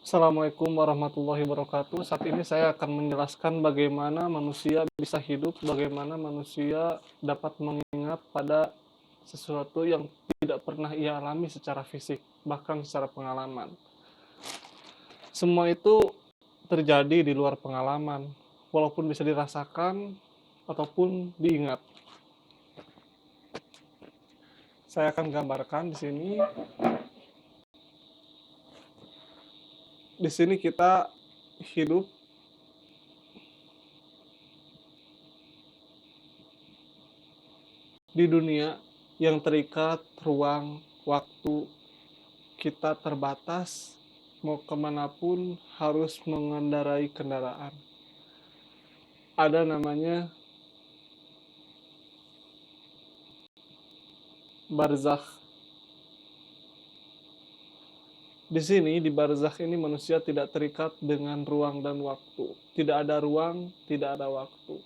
Assalamualaikum warahmatullahi wabarakatuh. Saat ini saya akan menjelaskan bagaimana manusia bisa hidup, bagaimana manusia dapat mengingat pada sesuatu yang tidak pernah ia alami secara fisik, bahkan secara pengalaman. Semua itu terjadi di luar pengalaman, walaupun bisa dirasakan ataupun diingat. Saya akan gambarkan di sini. Di sini kita hidup di dunia yang terikat ruang, waktu, kita terbatas, mau kemanapun harus mengendarai kendaraan. Ada namanya barzakh. Di sini, di barzakh ini manusia tidak terikat dengan ruang dan waktu. Tidak ada ruang, tidak ada waktu.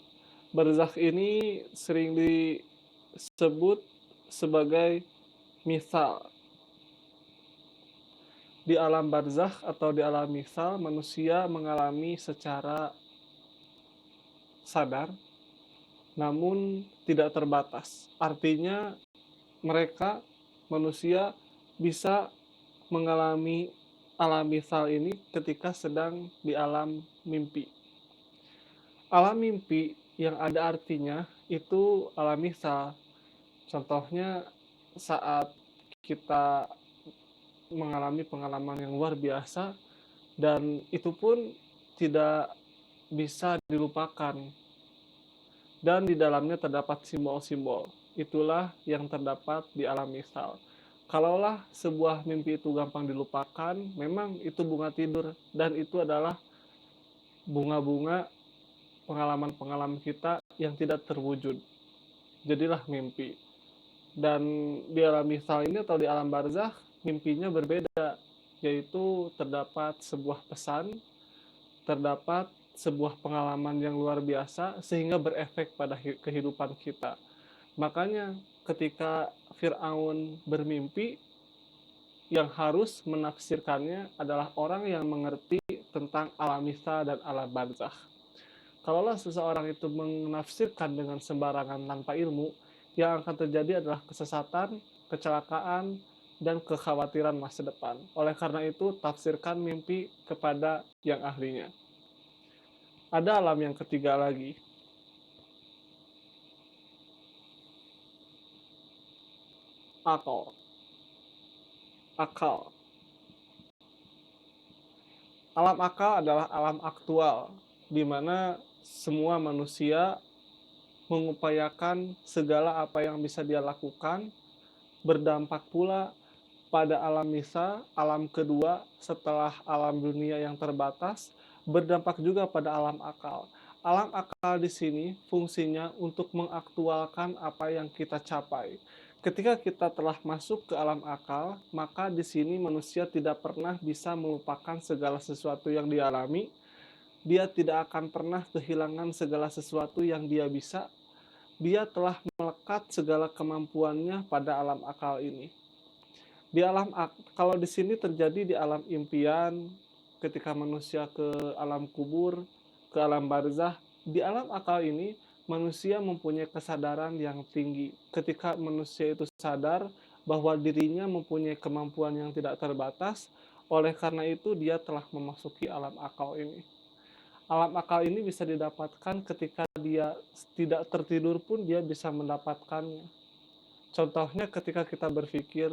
Barzakh ini sering disebut sebagai misal. Di alam barzakh atau di alam misal, manusia mengalami secara sadar, namun tidak terbatas. Artinya mereka, manusia, bisa mengalami alam misal ini ketika sedang di alam mimpi. Alam mimpi yang ada artinya itu alam misal. Contohnya saat kita mengalami pengalaman yang luar biasa dan itu pun tidak bisa dilupakan dan di dalamnya terdapat simbol-simbol. Itulah yang terdapat di alam misal. Kalaulah sebuah mimpi itu gampang dilupakan, memang itu bunga tidur dan itu adalah bunga-bunga pengalaman-pengalaman kita yang tidak terwujud. Jadilah mimpi. Dan di alam misal ini atau di alam barzakh, mimpinya berbeda, yaitu terdapat sebuah pesan, terdapat sebuah pengalaman yang luar biasa sehingga berefek pada kehidupan kita. Makanya ketika Fir'aun bermimpi, yang harus menafsirkannya adalah orang yang mengerti tentang alam misal dan alam barzakh. Kalaulah seseorang itu menafsirkan dengan sembarangan tanpa ilmu, yang akan terjadi adalah kesesatan, kecelakaan, dan kekhawatiran masa depan. Oleh karena itu, tafsirkan mimpi kepada yang ahlinya. Ada alam yang ketiga lagi. Akal. Akal. Alam akal adalah alam aktual, di mana semua manusia mengupayakan segala apa yang bisa dia lakukan, berdampak pula pada alam misa, alam kedua setelah alam dunia yang terbatas, berdampak juga pada alam akal. Alam akal di sini fungsinya untuk mengaktualkan apa yang kita capai. Ketika kita telah masuk ke alam akal, maka di sini manusia tidak pernah bisa melupakan segala sesuatu yang dialami. Dia tidak akan pernah kehilangan segala sesuatu yang dia bisa. Dia telah melekat segala kemampuannya pada alam akal ini. Di alam kalau di sini terjadi di alam impian, ketika manusia ke alam kubur, ke alam barzah, di alam akal ini manusia mempunyai kesadaran yang tinggi. Ketika manusia itu sadar bahwa dirinya mempunyai kemampuan yang tidak terbatas, oleh karena itu dia telah memasuki alam akal ini. Alam akal ini bisa didapatkan ketika dia tidak tertidur pun dia bisa mendapatkannya. Contohnya ketika kita berpikir,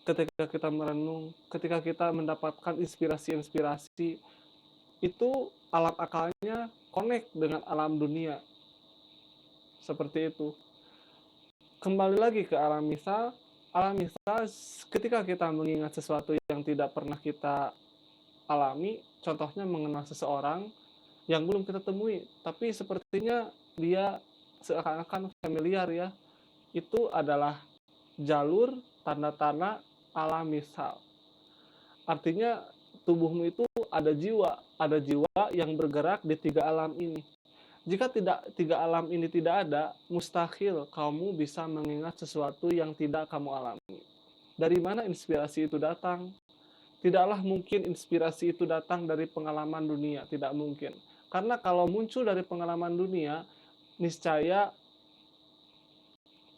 ketika kita merenung, ketika kita mendapatkan inspirasi-inspirasi, itu alam akalnya connect dengan alam dunia. Seperti itu. Kembali lagi ke alam misal ketika kita mengingat sesuatu yang tidak pernah kita alami, contohnya mengenal seseorang yang belum kita temui, tapi sepertinya dia seakan-akan familiar ya. Itu adalah jalur tanda-tanda alam misal. Artinya tubuhmu itu ada jiwa yang bergerak di tiga alam ini. Jika tiga alam ini tidak ada, mustahil kamu bisa mengingat sesuatu yang tidak kamu alami. Dari mana inspirasi itu datang? Tidaklah mungkin inspirasi itu datang dari pengalaman dunia, tidak mungkin. Karena kalau muncul dari pengalaman dunia, niscaya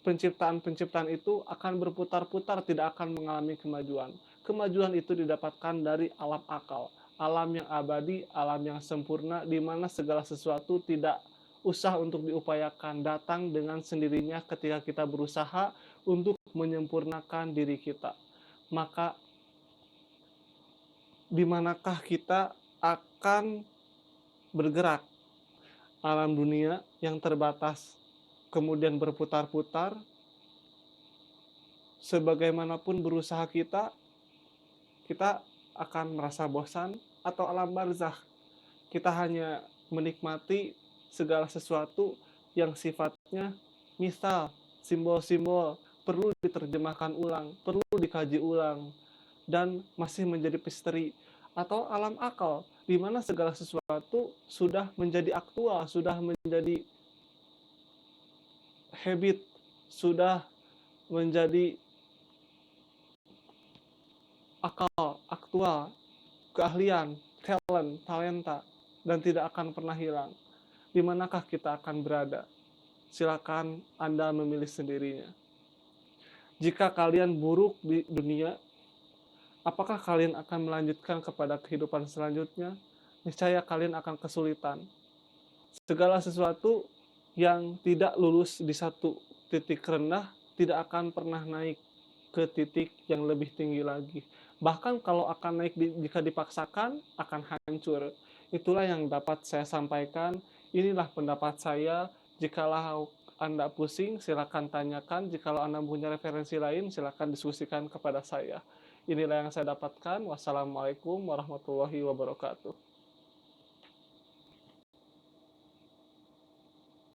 penciptaan-penciptaan itu akan berputar-putar, tidak akan mengalami kemajuan. Kemajuan itu didapatkan dari alam akal, alam yang abadi, alam yang sempurna, di mana segala sesuatu tidak usah untuk diupayakan, datang dengan sendirinya ketika kita berusaha untuk menyempurnakan diri kita. Maka, di manakah kita akan bergerak? Alam dunia yang terbatas, kemudian berputar-putar, sebagaimanapun berusaha kita, kita akan merasa bosan, atau alam barzakh, kita hanya menikmati segala sesuatu yang sifatnya misal, simbol-simbol, perlu diterjemahkan ulang, perlu dikaji ulang, dan masih menjadi misteri. Atau alam akal, di mana segala sesuatu sudah menjadi aktual, sudah menjadi habit, sudah menjadi akal, aktual, keahlian, talenta, dan tidak akan pernah hilang. Di manakah kita akan berada? Silakan Anda memilih sendirinya. Jika kalian buruk di dunia, apakah kalian akan melanjutkan kepada kehidupan selanjutnya? Niscaya kalian akan kesulitan. Segala sesuatu yang tidak lulus di satu titik rendah tidak akan pernah naik ke titik yang lebih tinggi lagi. Bahkan kalau akan naik jika dipaksakan, akan hancur. Itulah yang dapat saya sampaikan. Inilah pendapat saya. Jikalau Anda pusing, silakan tanyakan. Jikalau Anda punya referensi lain, silakan diskusikan kepada saya. Inilah yang saya dapatkan. Wassalamualaikum warahmatullahi wabarakatuh.